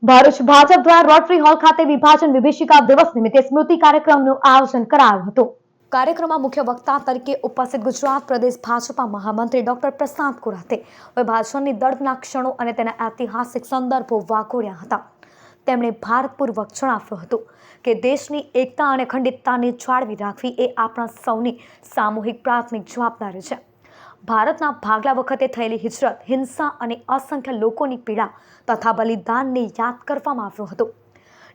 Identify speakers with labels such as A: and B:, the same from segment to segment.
A: ભરૂચ ભાજપ દ્વારા rotary hall ખાતે વિભાજન વિભીષિકા દિવસ નિમિત્તે સ્મૃતિ કાર્યક્રમનું આયોજન કરાયું હતું। કાર્યક્રમમાં મુખ્ય વક્તા તરીકે ઉપસ્થિત ગુજરાત પ્રદેશ ભાજપા મહામંત્રી ડોક્ટર પ્રશાંત કુરાતે વિભાજનની દર્દના ક્ષણો અને તેના ઐતિહાસિક સંદર્ભો વાગોળ્યા હતા। તેમણે ભારપૂર્વક જણાવ્યું હતું કે દેશની એકતા અને અખંડિતતાને જાળવી રાખવી એ આપણા સૌની સામૂહિક પ્રાથમિક જવાબદારી છે। ભારતના ભાગલા વખતે થયેલી હિજરત, હિંસા અને અસંખ્ય લોકોની પીડા તથા બલિદાનને યાદ કરવામાં આવ્યું હતું।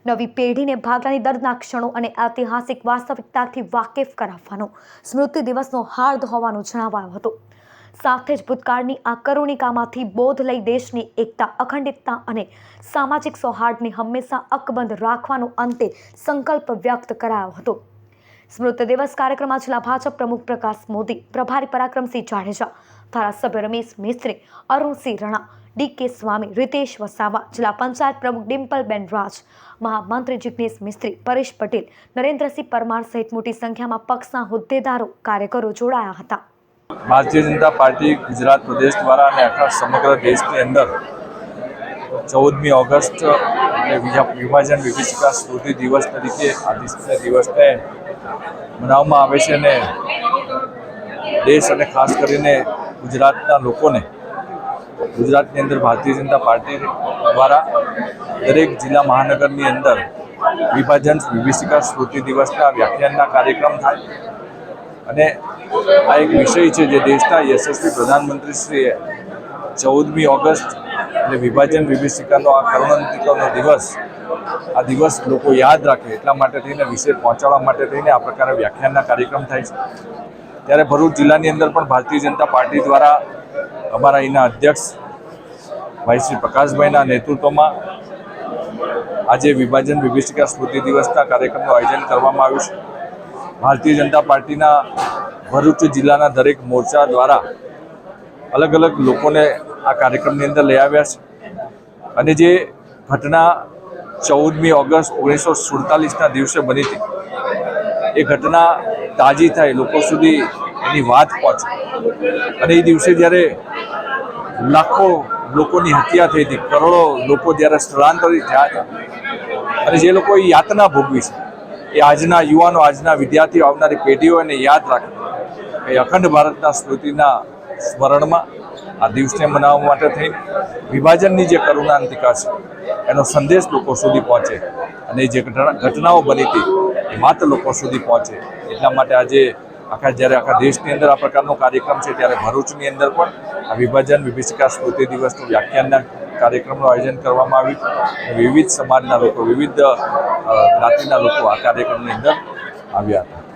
A: નવી પેઢીને ભાગલાની દર્દના ક્ષણો અને ઐતિહાસિક વાસ્તવિકતાથી વાકેફ કરાવવાનો સ્મૃતિ દિવસનો હાર્દ હોવાનું જણાવાયું હતું। સાથે જ ભૂતકાળની આ કરુણિકામાંથી બોધ લઈ દેશની એકતા, અખંડિતતા અને સામાજિક સૌહાર્દને હંમેશા અકબંધ રાખવાનો અંતે સંકલ્પ વ્યક્ત કરાયો હતો। સ્મૃતિ દિવસ કાર્યક્રમમાં જિલ્લા ભાજપ પ્રમુખ પ્રકાશ મોદી, પ્રભારી પરાક્રમસિંહ જાડેજા, ધારાસભ્ય રમેશ મિસ્ત્રી, અરુણસિંહ રણા, ડી.કે. સ્વામી, રીતેશ વસાવા, જિલ્લા પંચાયત પ્રમુખ ડિમ્પલબેન રાજ, મહામંત્રી જિગ્નેશ મિસ્ત્રી, પરેશ પટેલ, નરેન્દ્રસિંહ પરમાર સહિત મોટી સંખ્યામાં પક્ષના હોદ્દેદારો, કાર્યકરો જોડાયા હતા।
B: ભારતીય જનતા પાર્ટી ગુજરાત પ્રદેશ દ્વારા અને આખા સમગ્ર દેશની અંદર 14મી ઓગસ્ટ વિભાજન વિભીષિકા સ્મૃતિ દિવસ તરીકે આ દિવસને મનાવવામાં આવે છે અને દેશ અને ખાસ કરીને ગુજરાતના લોકોને ગુજરાતની અંદર ભારતીય જનતા પાર્ટી દ્વારા દરેક જિલ્લા મહાનગરની અંદર વિભાજન વિભીષિકા સ્મૃતિ દિવસના વ્યાખ્યાનના કાર્યક્રમ થાય અને આ એક વિષય છે જે દેશના યશસ્વી પ્રધાનમંત્રીશ્રીએ 14મી ઓગસ્ટ એટલે વિભાજન વિભીષિકાનો આ કરુણાંતિકાનો દિવસ, આ દિવસ લોકો યાદ રાખે એટલા માટે થઈને વિષય પહોંચાડવા માટે થઈને આ પ્રકારના વ્યાખ્યાનના કાર્યક્રમ થાય છે। ત્યારે ભરૂચ જિલ્લાની અંદર પણ ભારતીય જનતા પાર્ટી દ્વારા અમારા અહીંના અધ્યક્ષ ભાઈ શ્રી પ્રકાશભાઈના નેતૃત્વમાં આજે વિભાજન વિભીષિકા સ્મૃતિ દિવસના કાર્યક્રમનું આયોજન કરવામાં આવ્યું છે। ભારતીય જનતા પાર્ટીના ભરૂચ જિલ્લાના દરેક મોરચા દ્વારા અલગ અલગ લોકોને આ કાર્યક્રમની અંદર લઈ આવ્યા છે અને જે ઘટના 14મી ઓગસ્ટ 1947ના દિવસે બની હતી એ ઘટના તાજી થાય, લોકો સુધી એની વાત પહોંચે અને એ દિવસે જ્યારે લાખો લોકોની હત્યા થઈ હતી, કરોડો લોકો જ્યારે સ્થળાંતરિત થયા હતા અને જે લોકોએ યાતના ભોગવી છે એ આજના યુવાનો, આજના વિદ્યાર્થીઓ, આવનારી પેઢીઓ એને યાદ રાખે એ અખંડ ભારતના સ્મૃતિના સ્મરણમાં આ દિવસને મનાવવા માટે થઈને વિભાજનની જે કરુણાંતિકા છે એનો સંદેશ લોકો સુધી પહોંચે અને જે ઘટનાઓ બની હતી એ માત્ર લોકો સુધી પહોંચે એટલા માટે આજે જ્યારે આખા દેશની અંદર આ પ્રકારનો કાર્યક્રમ છે ત્યારે ભરૂચની અંદર પણ આ વિભાજન વિભીષિકા સ્મૃતિ દિવસનું વ્યાખ્યાનના કાર્યક્રમનું આયોજન કરવામાં આવ્યું। વિવિધ સમાજના લોકો, વિવિધ જ્ઞાતિના લોકો આ કાર્યક્રમની અંદર આવ્યા હતા।